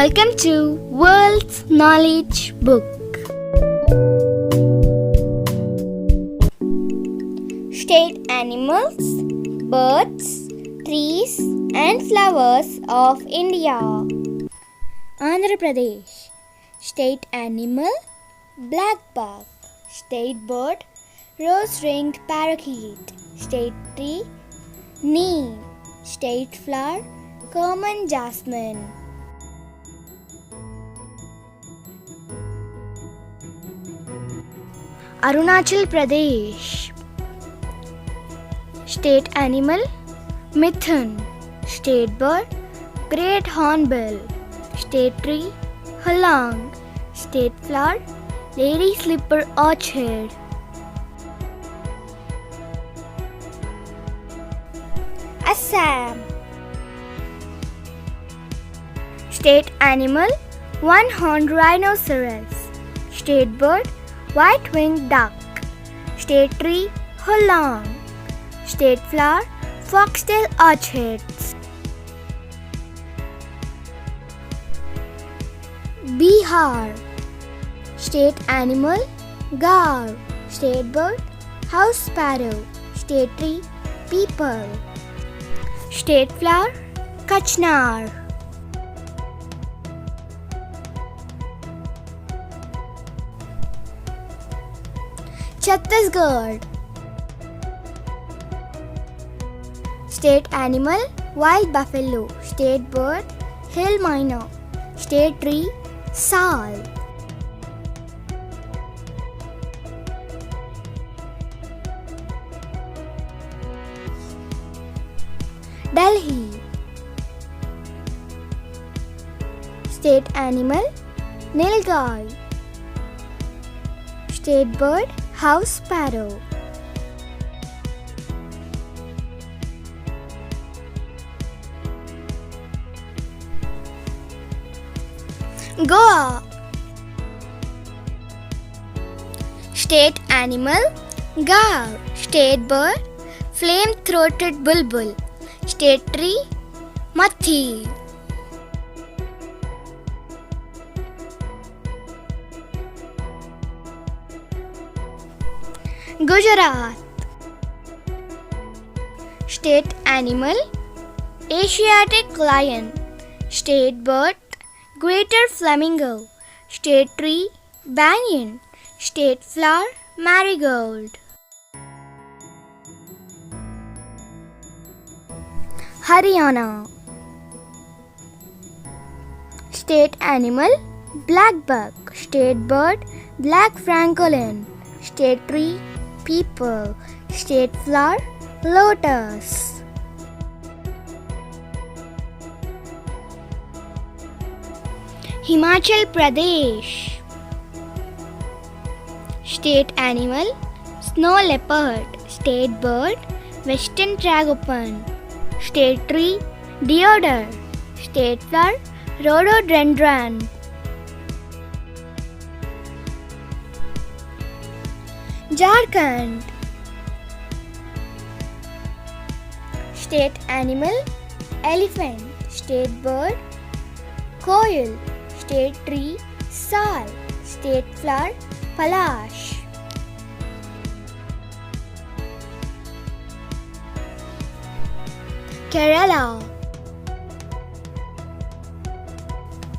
Welcome to World's Knowledge Book. State animals, birds, trees and flowers of India. Andhra Pradesh. State animal, black buck. State bird, rose-ringed parakeet. State tree, neem. State flower, common jasmine. Arunachal Pradesh. State animal, mithun. State bird, great hornbill. State tree, halang. State flower, lady slipper orchid. Assam. State animal, one-horned rhinoceros. State bird, white-winged duck. State tree, halang. State flower, foxtail orchids. Bihar. State animal, gaur. State bird, house sparrow. State tree, peepal. State flower, kachnar. Chhattisgarh. State animal, wild buffalo. State bird, hill myna. State tree, sal. Delhi. State animal, nilgai. State bird, house sparrow. Goa. State animal, gaur. State bird, flame-throated bulbul. State tree, mathi. Gujarat. State animal, Asiatic lion. State bird, greater flamingo. State tree, banyan. State flower, marigold. Haryana. State animal, black buck. State bird, black francolin. State tree, peepal. State flower, lotus. Himachal Pradesh. State animal, snow leopard. State bird, western tragopan. State tree, deodar. State flower, rhododendron. Jharkhand. State animal, elephant. State bird, koil. State tree, sal. State flower, palash. Kerala.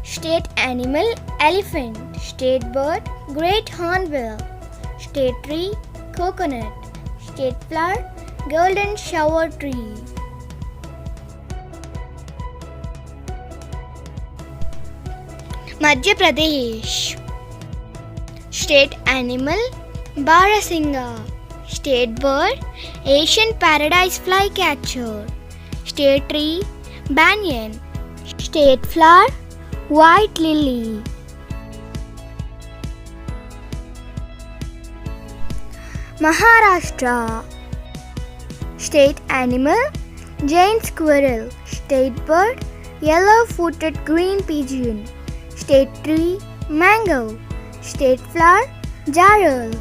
State animal, elephant. State bird, great hornbill. State tree, coconut. State flower, golden shower tree. Madhya Pradesh. State animal, Barasinga. State bird, Asian paradise flycatcher. State tree, banyan. State flower, white lily. Maharashtra. State animal, giant squirrel. State bird, yellow-footed green pigeon. State tree, mango. State flower, jarral.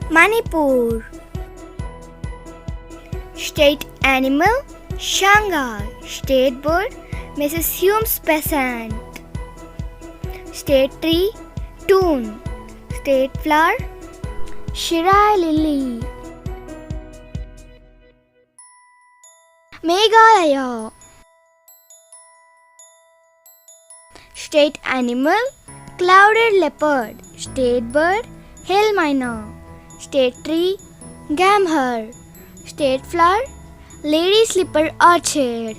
Manipur. State animal Shanghai. State bird Mrs. Hume's pheasant. State tree Toon. State flower Shirai lily. Meghalaya. State animal clouded leopard. State bird hill myna. State tree gamhar. State flower lady slipper orchid.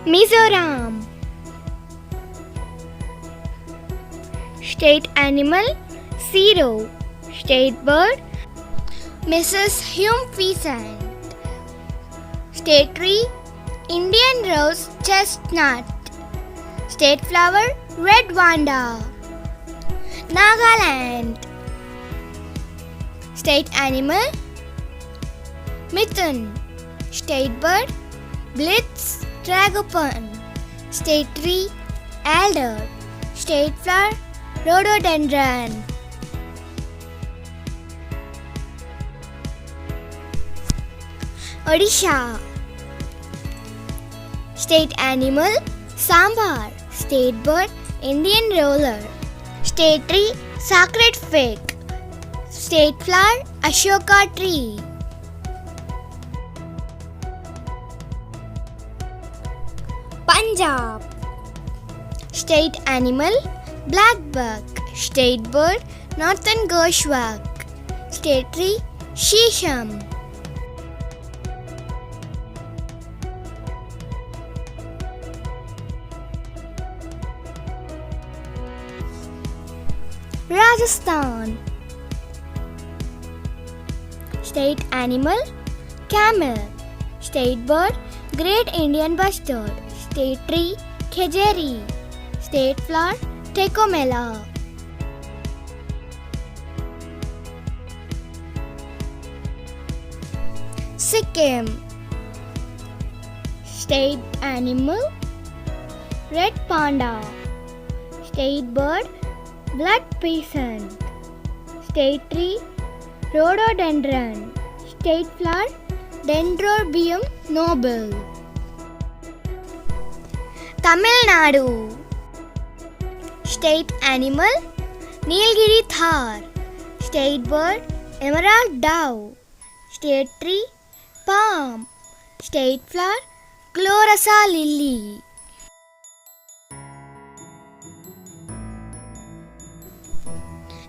Mizoram. State animal Zero. State bird Mrs. Hume pheasant. State tree Indian rose chestnut. State flower red vanda. Nagaland. State animal Mithun. State bird Blitz tragopan. State tree alder. State flower rhododendron. Odisha. State animal sambar. State bird Indian roller. State tree sacred fig. State flower Ashoka tree. Punjab. State animal blackbuck. State bird northern goshawk. State tree shisham. Rajasthan. State animal camel. State bird great Indian bustard. State tree khejeri. State flower tecomella. Sikkim. State animal red panda. State bird blood peasant. State tree rhododendron. State flower Dendrobium nobile. Tamil Nadu. State animal Nilgiri Thar. State bird emerald dove. State tree palm. State flower Chlorasa lily.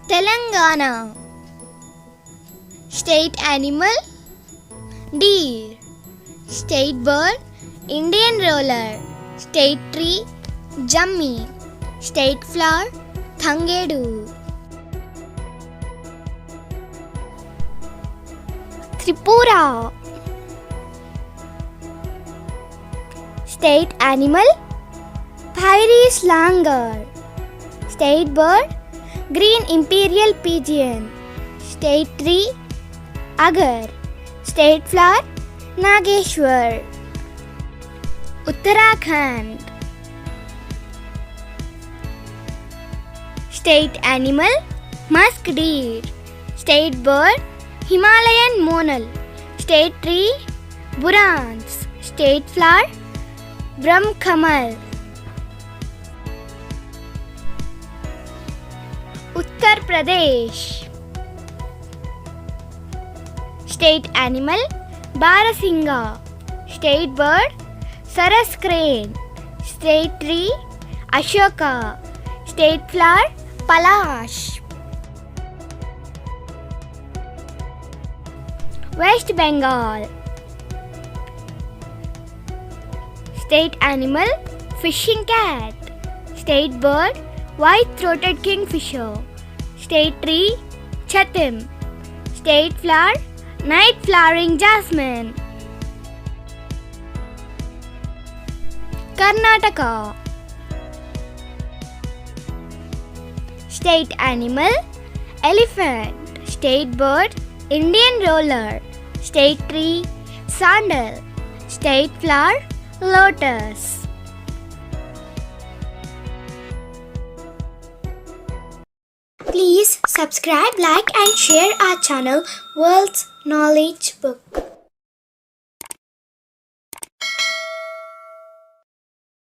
Telangana. State animal deer. State bird Indian roller. State tree Jammi. State flower Thangedu. Tripura. State animal Phyris langur. State bird green imperial pigeon. State tree agar. State flower Nageshwar. Uttarakhand. State animal musk deer. State bird Himalayan monal. State tree burans. State flower Brahmkamal. Uttar Pradesh. State animal Barasinga. State bird Saras crane. State tree Ashoka. State flower Palash. West Bengal. State animal fishing cat. State bird white-throated kingfisher. State tree Chatham. State flower night flowering jasmine. Karnataka. State animal elephant. State bird Indian roller. State tree sandal. State flower lotus. Please subscribe, like and share our channel World's Knowledge Book.